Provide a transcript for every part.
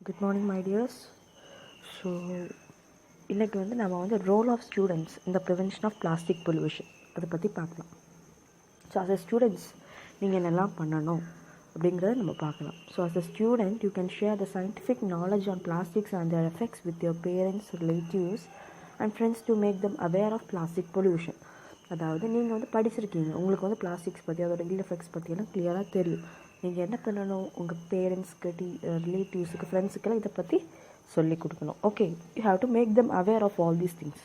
Good morning, my dears. So, இன்னைக்கு நம்ம role of students இந்த ப்ரிவென்ஷன் ஆஃப் பிளாஸ்டிக் பொல்யூஷன் அதை பற்றி பார்க்கலாம். ஸோ as a students நீங்கள் என்னெல்லாம் பண்ணணும் அப்படிங்கிறத நம்ம பார்க்கலாம். So as a student you can share the scientific knowledge on plastics and their effects with your parents, relatives and friends to make them aware of plastic pollution. அதாவது நீங்கள் படிச்சிருக்கீங்க, உங்களுக்கு பிளாஸ்டிக்ஸ் பற்றி அதோட இல் எஃபெக்ட்ஸ் பற்றியெல்லாம் கிளியராக தெரியும். நீங்கள் என்ன பண்ணணும், உங்கள் பேரண்ட்ஸ்க்கு ரிலேட்டிவ்ஸுக்கு ஃப்ரெண்ட்ஸுக்கெல்லாம் இதை பற்றி சொல்லிக் கொடுக்கணும். Okay, you have to make them aware of all these things.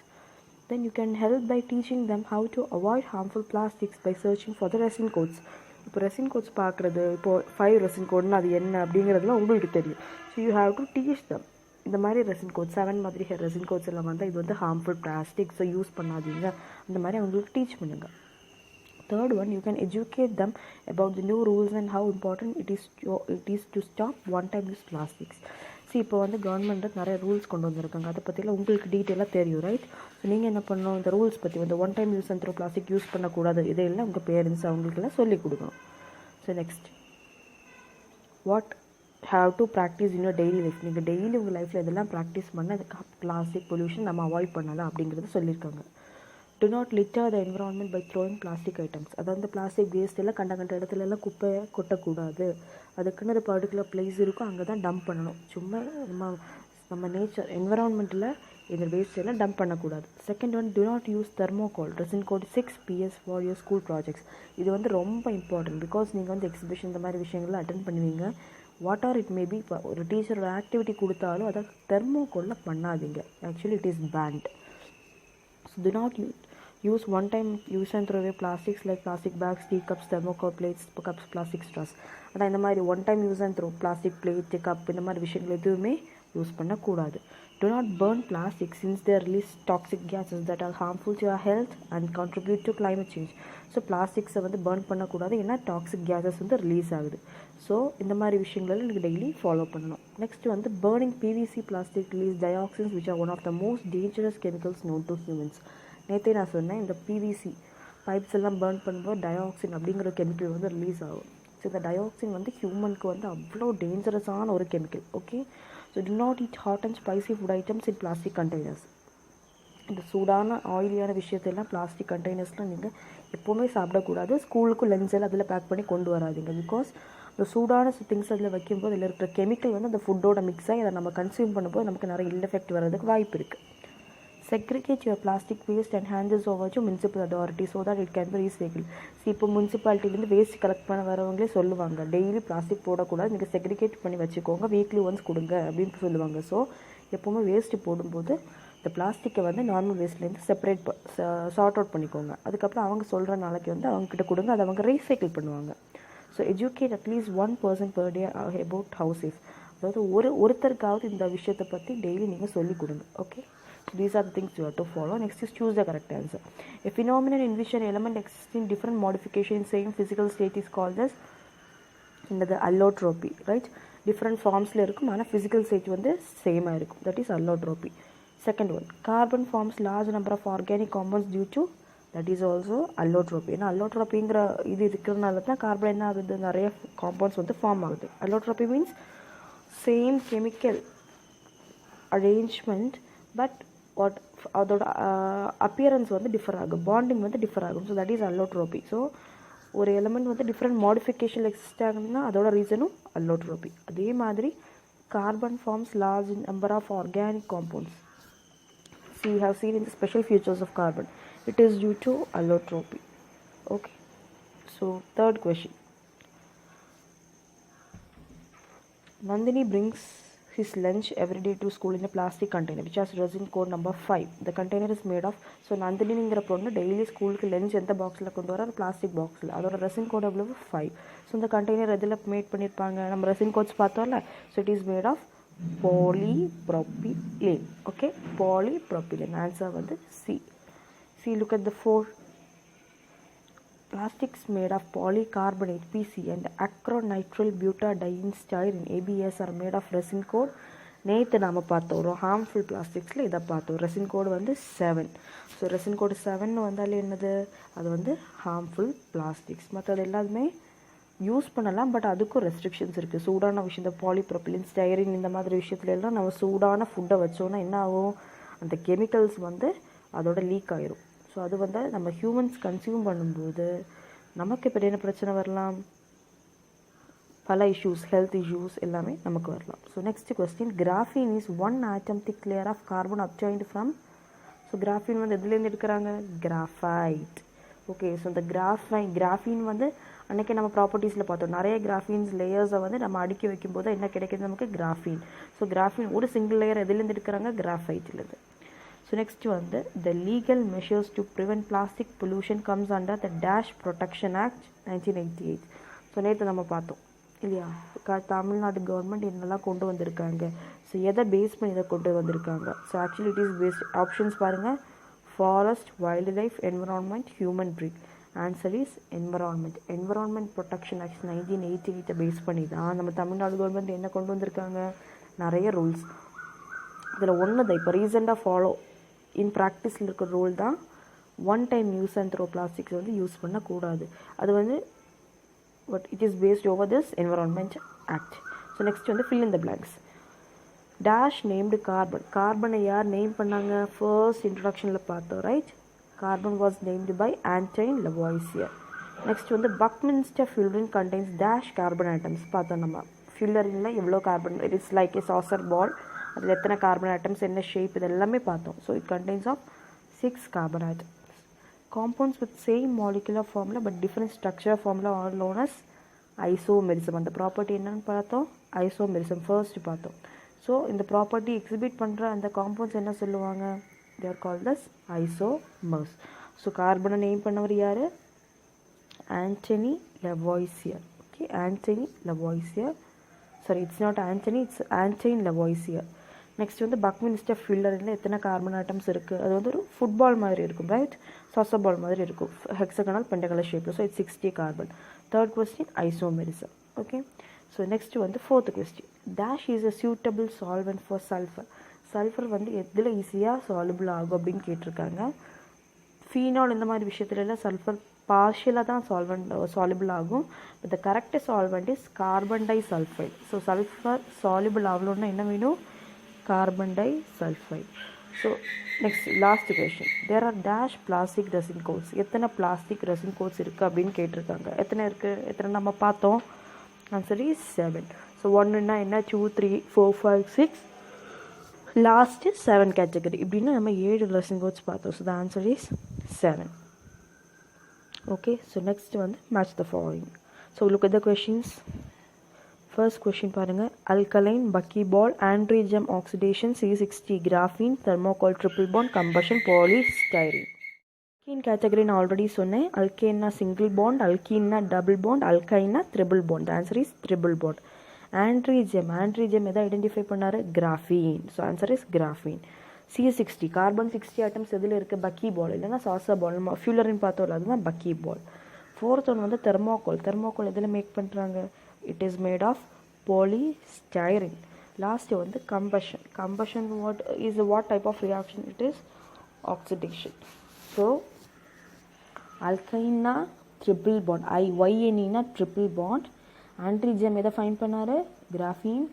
Then you can help by teaching them how to avoid harmful plastics by searching for the resin codes. இப்போ ரெசின் கோட்ஸ் பார்க்குறது, இப்போது 5 resin கோட்னா அது என்ன அப்படிங்கிறதுலாம் உங்களுக்கு தெரியும். So you have to teach தம். இந்த மாதிரி ரெசின் கோட் 7 மாதிரி ரெசின் கோட்ஸ் எல்லாம் வந்தால் இது ஹார்ம்ஃபுல் பிளாஸ்டிக்ஸை யூஸ் பண்ணாதீங்க, அந்த மாதிரி அவங்களுக்கு டீச் பண்ணுங்கள். Third one, you can educate them about the new rules and how important it is to stop one-time use plastics. இப்போ கவர்மெண்ட் நிறைய ரூல்ஸ் கொண்டு வந்திருக்காங்க, அதை பற்றிலாம் உங்களுக்கு டீட்டெயிலாக தெரியும், ரைட்? ஸோ நீங்கள் என்ன பண்ணணும், இந்த ரூல்ஸ் பற்றி one time use and plastic use பண்ணக்கூடாது, இதையெல்லாம் உங்கள் பேரண்ட்ஸ் அவங்களுக்கெல்லாம் சொல்லிக் கொடுக்கணும். So next, what have to practice in your daily life. நீங்கள் டெய்லி உங்கள் லைஃப்பில் இதெல்லாம் ப்ராக்டிஸ் பண்ண பிளாஸ்டிக் பொல்யூஷன் நம்ம அவாய்ட் பண்ணலாம் அப்படிங்கிறத சொல்லியிருக்காங்க. Do not litter the environment by throwing plastic items. அதாவது பிளாஸ்டிக் வேஸ்ட் எல்லாம் கண்ட இடத்துலலாம் குப்பையை கொட்டக்கூடாது. அதுக்குன்னு ஒரு பர்டிகுலர் பிளேஸ் இருக்கும், அங்கே தான் டம்ப் பண்ணணும். சும்மா நம்ம நேச்சர் என்விரான்மெண்ட்டில் இந்த வேஸ்ட் எல்லாம் டம்ப் பண்ணக்கூடாது. Second one, do not use thermocol resin code 6 PS for your school projects. இது ரொம்ப இம்பார்ட்டன்ட், பிகாஸ் நீங்கள் எக்ஸிபிஷன் இந்த மாதிரி விஷயங்கள்லாம் அட்டென்ட் பண்ணுவீங்க. வாட் ஆர் இட் மேபி, இப்போ ஒரு டீச்சரோட ஆக்டிவிட்டி கொடுத்தாலும் அதை தெர்மோகோலில் பண்ணாதீங்க. Actually it is banned. So do not use one-time use and throw away plastics like plastic bags, tea cups, thermocol plates, cups, plastic straws. ஆனால் இந்த மாதிரி one time use and throw plastic plate, cup இந்த மாதிரி விஷயங்கள் எதுவுமே use பண்ணக்கூடாது. Do not burn plastic since they release toxic gases that are harmful to your health and contribute to climate change. So பிளாஸ்டிக்ஸை burn பண்ணக்கூடாது, ஏன்னா toxic gases release ஆகுது. So இந்த மாதிரி விஷயங்கள் எனக்கு டெய்லி ஃபாலோ பண்ணணும். Next burning PVC plastic release dioxins which are one of the most dangerous chemicals known to humans. நேற்றே நான் சொன்னேன், இந்த பிவிசி பைப்ஸ் எல்லாம் பர்ன் பண்ணும்போது டயாக்சின் அப்படிங்கிற கெமிக்கல் ரிலீஸ் ஆகும். ஸோ இந்த டயாக்சின் ஹியூமனுக்கு அவ்வளோ டேஞ்சரஸான ஒரு chemical. Okay, so do not eat hot and spicy food items in plastic containers. இந்த சூடான ஆயிலியான விஷயத்தெல்லாம் பிளாஸ்டிக் கண்டெய்னர்ஸ்லாம் நீங்கள் எப்போவுமே சாப்பிடக்கூடாது. ஸ்கூலுக்கு லஞ்ச் எல்லாம் அதில் பேக் பண்ணி கொண்டு வராதிங்க, பிகாஸ் இந்த சூடான திங்ஸ் அதில் வைக்கும்போது அதில் இருக்கிற கெமிக்கல் அந்த ஃபுட்டோட மிக்ஸ் ஆகி அதை நம்ம கன்சியூம் பண்ணும்போது நமக்கு நிறைய இல் எஃபெக்ட் வர்றதுக்கு வாய்ப்பு இருக்குது. Segregate your plastic waste and hand this over to municipal authority so that it can be recycled. இப்போ முனிசிபாலிட்டிலேருந்து வேஸ்ட் கலெக்ட் பண்ண வரவங்களே சொல்லுவாங்க, டெய்லி பிளாஸ்டிக் போடக்கூடாது, நீங்கள் செக்ரிகேட் பண்ணி வச்சுக்கோங்க, வீக்லி ஒன்ஸ் கொடுங்க அப்படின்னு சொல்லுவாங்க. ஸோ எப்போவுமே வேஸ்ட்டு போடும்போது இந்த பிளாஸ்டிக்கை நார்மல் வேஸ்ட்லேருந்து செப்பரேட் சார்ட் அவுட் பண்ணிக்கோங்க. அதுக்கப்புறம் அவங்க சொல்கிற நாளைக்கு அவங்கக்கிட்ட கொடுங்க, அதை அவங்க ரீசைக்கிள் பண்ணுவாங்க. So educate at least 1 person per day about how safe. அதாவது ஒருத்தருக்காவது இந்த விஷயத்தை பற்றி டெய்லி நீங்கள் சொல்லிக் கொடுங்க. Okay, so these are the things you have to follow. Next is choose the correct answer. A phenomenon in which an element exists in different modification in same physical state is called as the allotropy, right? Different formsல இருக்கும், ஆனால் physical state சேமாக இருக்கும், that is allotropy. Second one, carbon forms large number of organic compounds due to, that is also allotropy. ஏன்னா allotropyங்கிற இது இருக்கிறதுனால தான் carbon என்ன ஆகுது, நிறைய காம்பவுண்ட்ஸ் ஃபார்ம் ஆகுது. allotropy means same chemical arrangement but அதோட அப்பியரன்ஸ் டிஃபர் ஆகும், பாண்டிங் டிஃபர் ஆகும். So that is allotropy. So ஒரு எலமெண்ட் டிஃப்ரெண்ட் மாடிஃபிகேஷன் எக்ஸிஸ்ட் ஆகுதுன்னா அதோட ரீசனும் allotropy. அதே மாதிரி carbon forms large number of organic compounds. We have seen in the special features of carbon. It is due to allotropy. Okay. So third question. Nandini brings his lunch every day to school in a plastic container which has resin code number 5. The container is made of, so நந்தினிங்கிற பொண்ணு daily ஸ்கூலுக்கு lunch எந்த பாக்ஸில் கொண்டு வர, plastic பாக்ஸில். அதோட resin code எவ்வளவு 5. So இந்த கண்டெய்னர் எதில் மேட் பண்ணியிருப்பாங்க, நம்ம ரெசின் கோட்ஸ் பார்த்தோம்ல. So it is made of polypropylene. Okay, polypropylene. Answer C. See, look at the 4. Plastics made of polycarbonate PC and acrylonitrile butadiene styrene ABS are made of resin code. நேற்று நாம் பார்த்தோம் harmful பிளாஸ்டிக்ஸில் இதை பார்த்தோம். Resin கோடு 7. So resin கோடு 7 வந்தாலே என்னது, அது harmful plastics. மற்றது எல்லாத்துமே யூஸ் பண்ணலாம், பட் அதுக்கும் ரெஸ்ட்ரிக்ஷன்ஸ் இருக்குது. சூடான விஷயம், இந்த பாலிப்ரோபிலின், ஸ்டைரின் இந்த மாதிரி விஷயத்துல எல்லாம் நம்ம சூடான ஃபுட்டை வச்சோன்னா என்ன ஆகும், அந்த கெமிக்கல்ஸ் வந்து அதோட லீக் ஆயிரும். ஸோ அது வந்து நம்ம ஹியூமன்ஸ் கன்சியூம் பண்ணும்போது நமக்கு இப்போ என்ன பிரச்சனை வரலாம், பல இஷ்யூஸ், ஹெல்த் இஷ்யூஸ் எல்லாமே நமக்கு வரலாம். So next question, graphene is one atom thick layer of carbon obtained from. So graphene வந்து எதுலேருந்து எடுக்கிறாங்க, கிராஃபைட். ஓகே, ஸோ இந்த கிராஃபீன் வந்து அன்றைக்கி நம்ம ப்ராப்பர்ட்டிஸில் பார்த்தோம், நிறைய கிராஃபீன்ஸ் லேயர்ஸை வந்து நம்ம அடுக்கி வைக்கும்போது என்ன கிடைக்கிது நமக்கு, கிராஃபீன். ஸோ கிராஃபீன் ஒரு சிங்கிள் லேயர் எதுலேருந்து எடுக்கிறாங்க, கிராஃபைட்லேருந்து. ஸோ நெக்ஸ்ட் வந்து த legal measures to prevent plastic pollution comes under the dash protection act 1988. So நேற்று நம்ம பார்த்தோம் இல்லையா, தமிழ்நாடு கவர்மெண்ட் என்னெல்லாம் கொண்டு வந்திருக்காங்க. ஸோ எதை பேஸ் பண்ணி இதை கொண்டு வந்திருக்காங்க. So actually it is based options பாருங்கள், forest, wildlife, environment, human breed. Answer is environment. Environment protection act 1988 base பண்ணி தான் நம்ம தமிழ்நாடு கவர்மெண்ட் என்ன கொண்டு வந்திருக்காங்க, நிறைய ரூல்ஸ். இதில் ஒன்று தான் இப்போ ரீசெண்டாக ஃபாலோ இன் ப்ராக்டிஸில் இருக்கிற ரூல் தான், one time use and throw plastics வந்து யூஸ் பண்ணக்கூடாது. அது வந்து but it is based over this environment act. So next வந்து fill in the blanks. Dash named carbon. கார்பனை யார் நேம் பண்ணாங்க, ஃபர்ஸ்ட் இன்ட்ரடக்ஷனில் பார்த்தோம், right. Carbon was named by Antoine Lavoisier. Next வந்து Buckminster fullerene contains dash carbon atoms பார்த்தோம் நம்ம. ஃபியூலரினில் எவ்வளோ carbon, it is like a saucer ball, அதில் எத்தனை கார்பன் ஆட்டம்ஸ், என்ன ஷேப், இது எல்லாமே பார்த்தோம். So it contains of 6 carbon atoms. Compounds with same molecular formula but different structure formula are known as isomerism. அந்த ப்ராப்பர்ட்டி என்னென்னு பார்த்தோம், ஐசோமெரிசம் ஃபர்ஸ்ட் பார்த்தோம். ஸோ இந்த ப்ராப்பர்ட்டி எக்ஸிபிட் பண்ணுற அந்த காம்பவுண்ட்ஸ் என்ன சொல்லுவாங்க, they are called as isomers. So கார்பனை நேம் பண்ணவர் யார், Antony Lavoisier. Okay, Antony Lavoisier. Sorry, it's not Antony, it's Antoine Lavoisier. Next வந்து பக்மின்ஸ்டர் ஃபில்லரில் எத்தனை கார்பன் ஆட்டம்ஸ் இருக்குது, அது வந்து ஒரு ஃபுட்பால் மாதிரி இருக்கும், ரைட். சாசர் பால் மாதிரி இருக்கும், ஹெக்ஸகனல் பென்டகனல் ஷேப்பில். So it's 60 carbon. Third question isomerism. Okay, so next வந்து fourth question, dash is a suitable solvent for sulphur. Sulphur வந்து எதில் ஈஸியாக சால்பிள் ஆகும் அப்படின்னு கேட்டிருக்காங்க. ஃபீனால் இந்த மாதிரி விஷயத்துலலாம் சல்ஃபர் பார்ஷியலாக தான் சால்பிள் ஆகும். But the correct solvent is carbon disulphide. So sulphur soluble ஆகணும்னா என்ன வேணும், carbon disulphide. So next last question, there are dash plastic resin codes. எத்தனை பிளாஸ்டிக் ரெசின் கோட்ஸ் இருக்குது அப்படின்னு கேட்டிருக்காங்க. எத்தனை இருக்குது, எத்தனை நம்ம பார்த்தோம், ஆன்சர் இஸ் 7. ஸோ 1ன்னா என்ன, 2, 3, 4, 5, 6, லாஸ்ட்டு 7 கேட்டகரி. இப்படின்னா நம்ம 7 ரெசின் கோட்ஸ் பார்த்தோம். So the answer is 7. Okay, so next one, match the following. So look at the questions. First question பாருங்க, alkaline buckyball androgen oxidation C60 graphene thermocol triple bond combustion polystyrene. Alkene category நான் already சொன்னேன். alkane single bond, alkene double bond, alkyne triple bond. The answer is triple bond. androgen எதை identify பண்ணாரு, graphene. So answer is graphene. C60 carbon 60 atoms எதில் இருக்குது, பக்கி பால் இல்லைன்னா Chaucer பால். நம்ம ஃபியூலரின் பார்த்தோம்ல, அதுதான் பக்கி பால். ஃபோர்த் ஒன் வந்து தெர்மோகோல். தெர்மோகோல் எதில் மேக் பண்ணுறாங்க, it is made of polystyrene. Last வந்து combustion. Combustion what type of reaction, it is oxidation. So அல்கைனா ட்ரிபிள் பாண்ட், YNEனா ட்ரிபிள் பாண்ட். ஆண்ட்ரிஜியம் எதை ஃபைன் பண்ணார், கிராஃபீன்.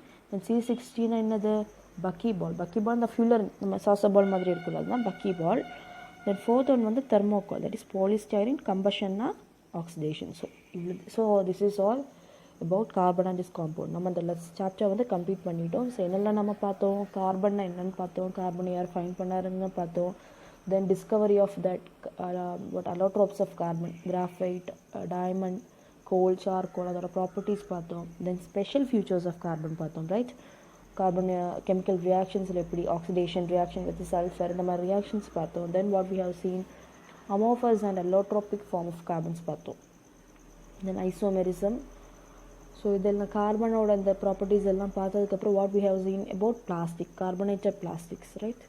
C60னா என்னது, பக்கி பால். பக்கி பால் இந்த ஃபியூலர் நம்ம சாசர் பால் மாதிரி இருக்குல்ல, அதுதான் bucky ball. Then fourth one வந்து தெர்மோகால், தட் இஸ் polystyrene. கம்பஷன்னா oxidation. So this is all about carbon and this compound. நம்ம இந்த சாப்டர் வந்து கம்ப்ளீட் பண்ணிட்டோம். ஸோ என்னெல்லாம் நம்ம பார்த்தோம், கார்பன்னா என்னென்னு பார்த்தோம், கார்பனை யார் ஃபைன் பண்ணாருன்னு பார்த்தோம். Then discovery of that what allotropes of carbon, graphite, diamond, coal, charcoal, அதோட ப்ராப்பர்ட்டிஸ் பார்த்தோம். Then special features of carbon பார்த்தோம், ரைட். கார்பன் கெமிக்கல் ரியாக்ஷன்ஸில் எப்படி ஆக்சிடேஷன் ரியாக்ஷன் வித் சல்ஃபர் இந்த மாதிரி ரியாக்ஷன்ஸ் பார்த்தோம். Then what we have seen amorphous and allotropic form of carbons பார்த்தோம். Then isomerism. So இதெல்லாம் கார்பனோட அந்த ப்ராப்பர்ட்டிஸ் எல்லாம் பார்த்ததுக்கப்புறம் what we have seen about plastic, carbonated plastics, right.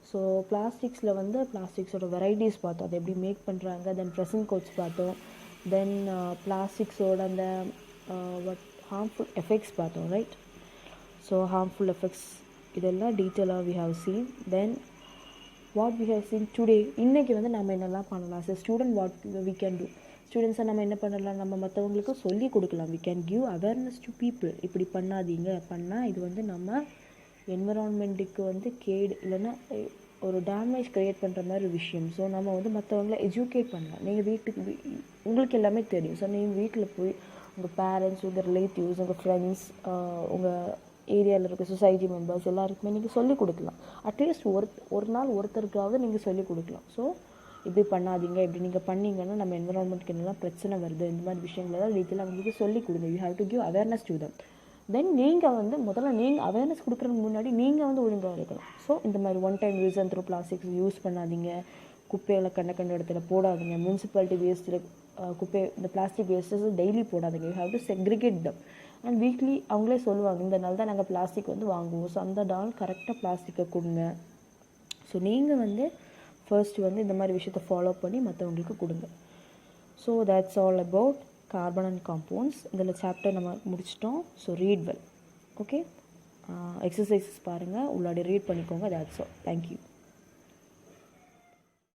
So பிளாஸ்டிக்ஸில் வந்து பிளாஸ்டிக்ஸோட வெரைட்டிஸ் பார்த்தோம், அதை எப்படி மேக் பண்ணுறாங்க. தென் ரெசின் கோட்ஸ் பார்த்தோம். தென் பிளாஸ்டிக்ஸோட அந்த வாட் ஹார்ம்ஃபுல் எஃபெக்ட்ஸ் பார்த்தோம், ரைட். ஸோ ஹார்ம்ஃபுல் எஃபெக்ட்ஸ் இதெல்லாம் டீட்டெயிலாக we have seen. Then what we have seen today, இன்றைக்கி வந்து நம்ம என்னெல்லாம் பண்ணலாம், so student what we can do. ஸ்டூடெண்ட்ஸை நம்ம என்ன பண்ணலாம், நம்ம மற்றவங்களுக்கு சொல்லி கொடுக்கலாம். We can give awareness to people. இப்படி பண்ணாதீங்க, பண்ணால் இது வந்து நம்ம என்விரான்மெண்ட்டுக்கு வந்து கேடு, இல்லைன்னா ஒரு டேமேஜ் க்ரியேட் பண்ணுற மாதிரி விஷயம். ஸோ நம்ம வந்து மற்றவங்கள எஜுகேட் பண்ணலாம். நீங்கள் வீட்டுக்கு உங்களுக்கு எல்லாமே தெரியும். ஸோ நீங்கள் வீட்டில் போய் உங்கள் பேரண்ட்ஸ், உங்கள் ரிலேட்டிவ்ஸ், உங்கள் ஃப்ரெண்ட்ஸ், உங்கள் ஏரியாவில் இருக்க சொசைட்டி மெம்பர்ஸ் எல்லாருக்குமே நீங்கள் சொல்லிக் கொடுக்கலாம். அட்லீஸ்ட் ஒரு நாள் ஒருத்தருக்காவது நீங்கள் சொல்லிக் கொடுக்கலாம். ஸோ இப்படி பண்ணாதீங்க, இப்படி நீங்கள் பண்ணிங்கன்னா நம்ம என்விரான்மெண்ட்டுக்கு என்னெல்லாம் பிரச்சனை வருது, இந்த மாதிரி விஷயங்களெல்லாம் டீட்டெயிலாக அவங்களுக்கு சொல்லிக் கொடுங்க. You have to give awareness to them. Then நீங்கள் வந்து முதல்ல நீங்கள் அவேர்னஸ் கொடுக்குறதுக்கு முன்னாடி நீங்கள் வந்து ஒழுங்காக இருக்கணும். ஸோ இந்த மாதிரி one time use and through plastics use பண்ணாதீங்க, குப்பையில் கண்ட இடத்துல போடாதீங்க, முனிசிபாலிட்டி வேஸ்ட்டில் குப்பை இந்த பிளாஸ்டிக் வேஸ்ட்டஸ் டெய்லி போடாதீங்க. You have to segregate them. And weekly அவங்களே சொல்லுவாங்க, இந்த நாள் தான் நாங்கள் பிளாஸ்டிக் வந்து வாங்குவோம், ஸோ அந்த நாள் கரெக்டாக பிளாஸ்டிக்கை கொடுங்க. ஸோ நீங்கள் வந்து ஃபர்ஸ்ட் வந்து இந்த மாதிரி விஷயத்தை ஃபாலோ பண்ணி மற்றவங்களுக்கு கொடுங்க. So that's all about carbon and compounds. இதில் சாப்டர் நம்ம முடிச்சிட்டோம். So read well. Okay, exercises பாருங்கள், உள்ளாடி ரீட் பண்ணிக்கோங்க. That's all. தேங்க்யூ.